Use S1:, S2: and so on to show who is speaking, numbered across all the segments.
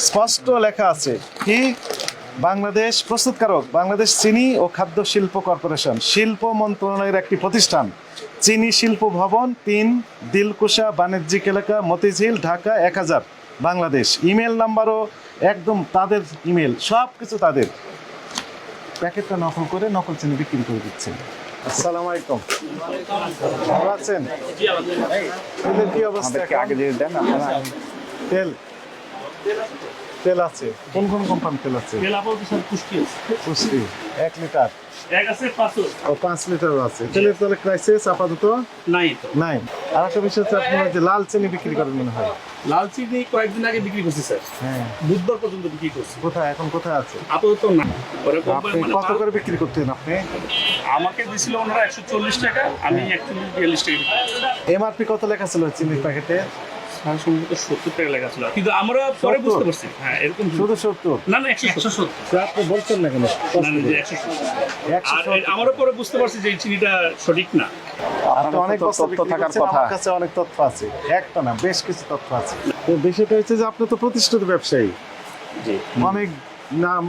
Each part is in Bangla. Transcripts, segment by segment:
S1: স্পষ্ট লেখা আছে কি বাংলাদেশ প্রস্তুতকারক বাংলাদেশ চিনি ও খাদ্য শিল্প কর্পোরেশন শিল্প মন্ত্রণালয়ের একটি প্রতিষ্ঠান চিনি শিল্প ভবন ৩ দিলকুশা বাণিজ্যিক এলাকা মতিঝিল ঢাকা ১০০০ বাংলাদেশ ইমেল নাম্বারও একদম তাদের ইমেল সব কিছু তাদের প্যাকেটটা নকল করে নকল চিনি বিক্রি করে দিচ্ছেন। আসসালামু আলাইকুম, ভালো আছেন? তেলের কি অবস্থা?
S2: আগে দিয়ে দেন আপনারা।
S1: তেল তেল আছে কোন কোন কোম্পানি তেল আছে?
S3: তেল আপাতত স্যার পুষ্টি আছে।
S1: পুষ্টি 1 লিটার
S3: এক আছে 500
S1: ও 5 লিটারও আছে। তেলের তাহলে ক্রাইসিস আপাতত
S3: নাই তো।
S1: নাই। আর একটা বিষয় হচ্ছে আপনারা যে লাল চিনি বিক্রি করেন মনে হয়।
S3: লাল চিনি কয়েকদিন আগে বিক্রি করছি স্যার,
S1: হ্যাঁ,
S3: বুধবার পর্যন্ত বিক্রি করছি।
S1: কোথায় এখন কোথায় আছে?
S3: আপাতত না। পরে কোম্পানি
S1: আপনি
S3: মানে
S1: কত করে বিক্রি করতেন আপনি?
S3: আমাকে দিছিল ওনারা 140 টাকা, আমি 41 টাকা বিক্রি করছি।
S1: এমআরপি কত লেখা ছিল চিনির প্যাকেটে?
S3: স্যার সম্ভবত 70 টাকা লেখা ছিল, কিন্তু আমরা পরে বুঝতে পারছি হ্যাঁ এরকম
S1: শুধু 70?
S3: না না 170
S1: আপনি বলছেন না কেন?
S3: না না যে 170 আর আমারও পরে বুঝতে পারছি যে এই চিনিটা সঠিক না।
S1: আপনি অনেক
S2: তথ্য
S1: তথ্য
S2: থাকার
S1: থাকার
S2: কথা।
S1: আমার কাছে অনেক তথ্য আছে, একটা না বেশ কিছু তথ্য আছে। তো বিষয়টা হচ্ছে যে আপনি তো প্রতিষ্ঠিত ব্যবসায়ী,
S3: জি
S1: অনেক নাম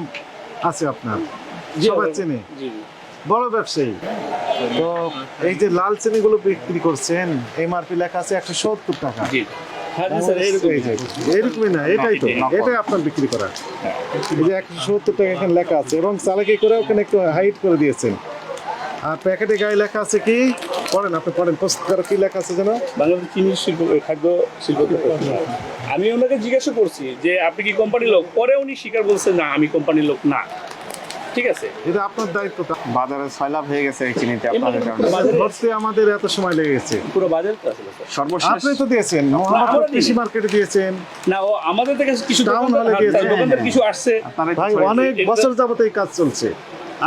S1: আছে আপনার,
S3: জি,
S1: সবাই চেনে,
S3: জি
S1: বড় ব্যবসায়ী। তো এই যে লাল চিনিগুলো বিক্রি করছেন এমআরপি লেখা আছে 170 টাকা।
S3: জি হ্যাঁ জি স্যার এরকম
S1: এইরকমই না, এটাই তো,
S2: নকল।
S1: এটাই আপনার বিক্রি করা। এই যে 170 টাকা এখানে লেখা আছে এবং চালাকি করে ওখানে একটু হাইট করে দিয়েছেন। আর প্যাকেটে গায়ে লেখা আছে কি পড়েন, আপনি পড়েন, প্রস্তুতকারক কি লেখা আছে যেন?
S3: বাংলাদেশ চিনি শিল্প খাদ্য শিল্প কর্পোরেশন। আমি ওনাকে জিজ্ঞাসা করছি যে আপনি কি কোম্পানির লোক, পরে উনি স্বীকার বলছেন না আমি কোম্পানির লোক না। ঠিক আছে,
S1: এটা আপনার দায়িত্ব।
S2: বাজারে সয়লাভ হয়ে গেছে এই চিনিতে আপনাদের কারণে।
S1: ধরতে আমাদের এত সময় লেগে গেছে।
S3: পুরো বাজার তো আসলে স্যার।
S2: সর্বশেষ
S1: আপনি তো দিয়েছেন, মোহাম্মদপুর কৃষি মার্কেটে দিয়েছেন,
S3: না ও আমাদের থেকে কিছু
S1: টাউন হলে
S3: দোকানদার
S1: গিয়েছে।
S3: দোকানদার কিছু আসছে।
S2: আপনারা
S1: ভাই অনেক বছর যাবত এই কাজ চলছে,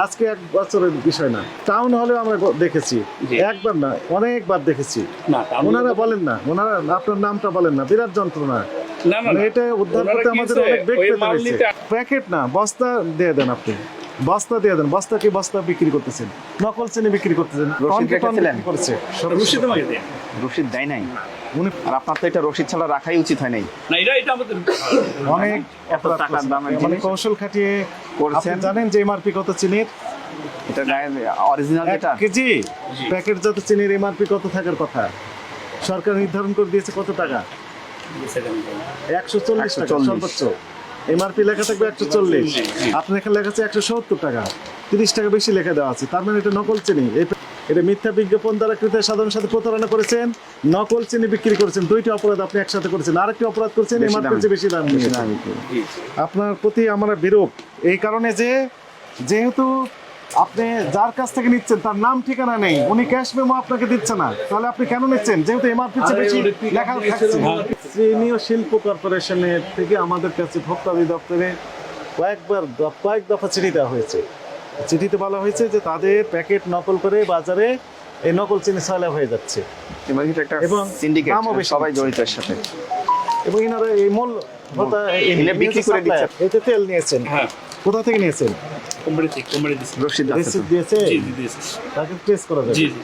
S1: আজকে 1 বছরের বিষয় না। টাউন হলেও আমরা দেখেছি,
S3: জি।
S1: একবার না অনেকবার দেখেছি।
S3: না টাউন
S1: ওনারা বলেন না, ওনারা আপনার নামটা বলেন না, বিরাট যন্ত্রণা।
S3: না না
S1: মানে
S3: না।
S1: এটা উদ্ধার
S3: ওনারা
S1: করতে
S3: কি
S1: আমাদের
S3: হয়েছে,
S1: অনেক বেগ
S3: ওই
S1: পেতে
S3: মাল
S1: হয়েছে।
S3: নিতে
S1: প্যাকেট না, বস্তা দিয়ে দেন আপনি, বস্তা দিয়ে দেন। বস্তা কি বস্তা বিক্রি করতেছেন, নকল চিনি বিক্রি করতেছেন,
S2: রসিদ
S1: টন টন
S2: রেখেছিলেন?
S1: বিক্রি করছে।
S3: রশিদ আমাকে দেন।
S2: রসিদ দেয় নাই,
S1: উনি
S2: আর আপনার তো এটা রসিদ ছাড়া রাখাই উচিত হয় নাই।
S3: না এটা আমাদের
S1: অনেক
S2: এত টাকার দামের
S1: মানে
S2: জিনিস
S1: কৌশল খাটিয়ে
S2: করছেন।
S1: আপনি জানেন যে এমআরপি কত চিনির?
S2: এটা গায়ে অরিজিনাল
S1: 1
S2: যেটা
S1: কেজি
S3: জি।
S1: প্যাকেট যত চিনির এমআরপি কত থাকার কথা সরকার নির্ধারণ করে দিয়েছে কত টাকা? 140 টাকা
S2: 140
S1: সর্বোচ্চ। এমআরপি লেখা থাকবে 140, আপনার এখানে লেখা আছে 170 টাকা, 30 টাকা বেশি লেখা দেওয়া আছে। তার মানে এটা নকল চিনি। এটা মিথ্যা বিজ্ঞাপন দ্বারা ক্রেতা সাধারণের সাথে প্রতারণা করেছেন, নকল চিনি বিক্রি করেছেন। 2টি অপরাধ আপনি একসাথে করেছেন। আরেকটি অপরাধ করেছেন
S2: বেশি
S1: এমআরপি
S2: দামে।
S1: বেশি দাম নিয়েছেন। আপনার প্রতি আমরা বিরূপ এই কারণে যে যেহেতু আপনি যার কাছ থেকে নিচ্ছেন তার নাম ঠিকানা নেই, উনি ক্যাশ মেমো আপনাকে দিচ্ছে না, তাহলে আপনি কেন নিচ্ছেন? যেহেতু এমআরপি বেশি লেখা থাকছে। চিনি ও শিল্প কর্পোরেশনের থেকে আমাদের কাছে ভোক্তা অধিদপ্তরে কয়েক দফা চিঠি দেওয়া হয়েছে। চিঠিতে বলা হয়েছে যে তাদের প্যাকেট নকল করে বাজারে এই নকল চিনি সয়লাভ হয়ে যাচ্ছে
S2: এবং এটা একটা
S1: এবং
S2: সিন্ডিকেট,
S1: দামও বেশি
S2: সবাই
S1: দিচ্ছে।
S2: জড়িত এর সাথে।
S1: এবং এনারা এই মূল
S2: এনে বিক্রি করে দিচ্ছে।
S1: এতে তেল নিয়েছেন,
S3: হ্যাঁ
S1: কোথা থেকে নিয়েছেন?
S3: কোম্পানি দিচ্ছে।
S2: রসিদ আছে তো।
S1: রিসিপ্ট দিয়েছে,
S3: জি জি দিয়েছে।
S1: তাকে টেস্ট করা যাবে,
S3: জি জি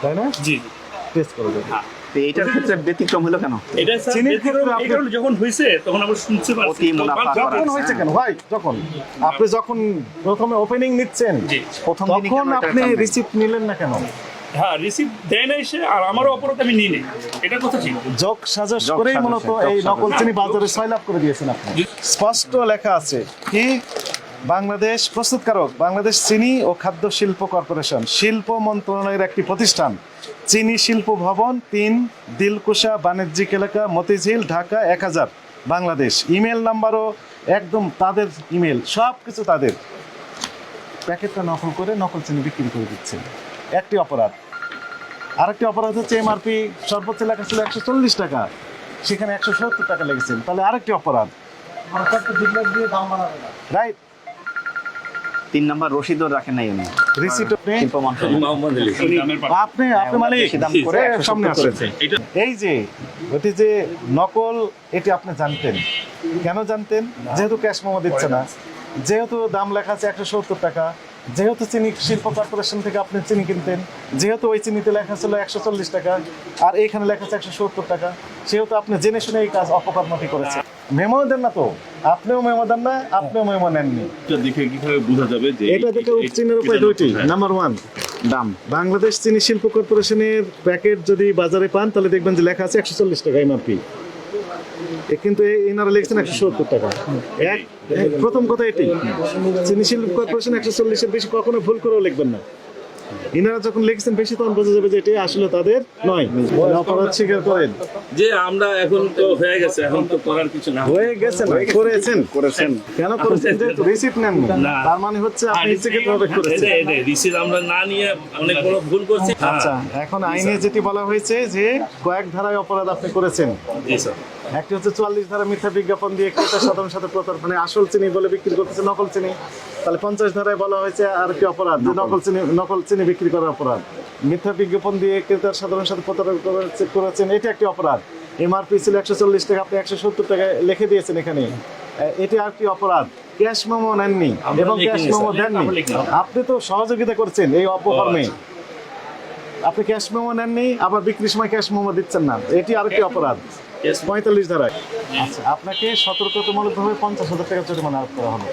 S1: তাই না?
S3: জি জি
S1: টেস্ট করা যাবে।
S3: হ্যাঁ
S2: তো এইটার ক্ষেত্রে ব্যতিক্রম হলো কেন?
S3: এটা স্যার
S1: চিনির ক্ষেত্রে
S3: এই
S1: আপনি-
S3: কারণে যখন হয়েছে তখন আমরা শুনতে
S2: অতি
S3: পারছি
S2: মুনাফা করা।
S1: যখন হয়েছে কেন ভাই, যখন আপনি যখন প্রথমে ওপেনিং নিচ্ছেন
S3: জি
S2: প্রথম দিনই
S1: তখন
S2: কেন এটার
S1: আপনি
S2: কারণে?
S1: রিসিপ্ট নিলেন না কেন?
S3: হ্যাঁ রিসিভ দেয় না এসে, আর আমারও অপরাধ আমি নিই নাই, এটা কথা ঠিক।
S1: যোগ সাজস
S2: যোগ
S1: করেই
S2: সাজস,
S1: মূলত
S2: যোগ
S1: এই
S2: সাজস।
S1: নকল চিনি বাজারে সয়লাভ করে দিয়েছেন আপনি। স্পষ্ট লেখা আছে কি বাংলাদেশ প্রস্তুতকারক বাংলাদেশ চিনি ও খাদ্য শিল্প কর্পোরেশন শিল্প মন্ত্রণালয়ের একটি প্রতিষ্ঠান চিনি শিল্প ভবন ৩ দিলকুশা বাণিজ্যিক এলাকা মতিঝিল ঢাকা ১০০০ বাংলাদেশ ইমেল নাম্বারও একদম তাদের ইমেল সব কিছু তাদের। প্যাকেটটা নকল করে নকল চিনি বিক্রি করে দিচ্ছেন, একটি অপরাধ। আরেকটি অপরাধ হচ্ছে এমআরপি সর্বোচ্চ লেখা ছিল 140 টাকা, সেখানে 170 টাকা লেগেছেন, তাহলে আরেকটি অপরাধ। রাইট,
S2: 3 নাম্বার রসিদও রাখেন নাই উনি।
S1: রিসিট আপনি
S2: শিল্প মন্ত্রণালয়
S1: আপনি আপনি মালিক
S2: বেশি দাম করে
S1: এ,
S2: 170
S1: সামনে আসেন।
S2: করেছে।
S1: এই যে ওটি যে নকল, এটি আপনি জানতেন, কেন জানতেন? যেহেতু ক্যাশ মেমো দিচ্ছে না, যেহেতু দাম লেখা আছে 170 টাকা, যেহেতু চিনি শিল্প কর্পোরেশন থেকে আপনি চিনি কিনতেন, যেহেতু ওই চিনিতে লেখা ছিল 140 টাকা আর এইখানে লেখা আছে 170 টাকা, সেহেতু আপনি জেনে শুনে এই কাজ অপকর্মটি করেছেন। মেমো দেন না তো, আপনিও মেমো দেন না, আপনিও মেমো নেননি।
S4: এটা দেখে কিভাবে বোঝা যাবে যে
S1: এটা দেখে চিনের উপায় দুইটি। নাম্বার ওয়ান,
S2: দাম
S1: বাংলাদেশ চিনি শিল্প কর্পোরেশনের প্যাকেট যদি বাজারে পান তাহলে দেখবেন যে লেখা আছে 140 টাকা এমআরপি, কিন্তু এনারা লিখছেন 170 টাকা। প্রথম কথা এটি, চিনি শিল্প কর্পোরেশন 140-এর বেশি কখনো ভুল করেও লিখবেন না। ইনারা যখন লিখছেন বেশি তখন বোঝা যাবে যে এটা আসলে তাদের নয়। অপরাধ স্বীকার করেন।
S3: যে আমরা এখন তো হয়ে গেছে, এখন তো করার কিছু না।
S1: হয়ে গেছে না, করেছেন কেন করেছেন? যে রিসিপ্ট নেন
S3: না।
S1: তার মানে হচ্ছে আপনি ইচ্ছাকৃতভাবে করেছেন।
S3: রিসিভ আমরা না নিয়ে অনেক বড় ভুল করছি।
S1: আচ্ছা, এখন আইনে যেটি বলা হয়েছে যে কয়েক ধারায় অপরাধ আপনি করেছেন।
S3: জি স্যার।
S1: একটি হচ্ছে 44 ধারা মিথ্যা বিজ্ঞাপন দিয়ে ক্রেতা সাধারণ সাথে প্রতারণা, আসল চিনি বলে বিক্রি করতেছে নকল চিনি। তাহলে 50 ধারায় বলা হয়েছে আর কি অপরাধ, যে নকল চিনি বিক্রি করার অপরাধ। মিথ্যা বিজ্ঞাপন দিয়ে ক্রেতার সাধারণ সাথে প্রতারণা করেছেন, এটা একটি অপরাধ। এমআরপি ছিল 140 টাকা, আপনি 170 টাকা লিখে দিয়েছেন এখানে, এটি আর কি অপরাধ। ক্যাশ মেমো নেননি এবং ক্যাশ মেমো দেননি, আপনি তো সহযোগিতা করছেন এই অপকর্মে। আপনি ক্যাশ মেমো নেননি, আবার বিক্রির সময় ক্যাশ মেমো দিচ্ছেন না, এটি আরেকটি অপরাধ 45 ধারায়। আচ্ছা, আপনাকে সতর্কতামূলকভাবে 50,000 টাকা জরিমানা আরোপ করা হলো।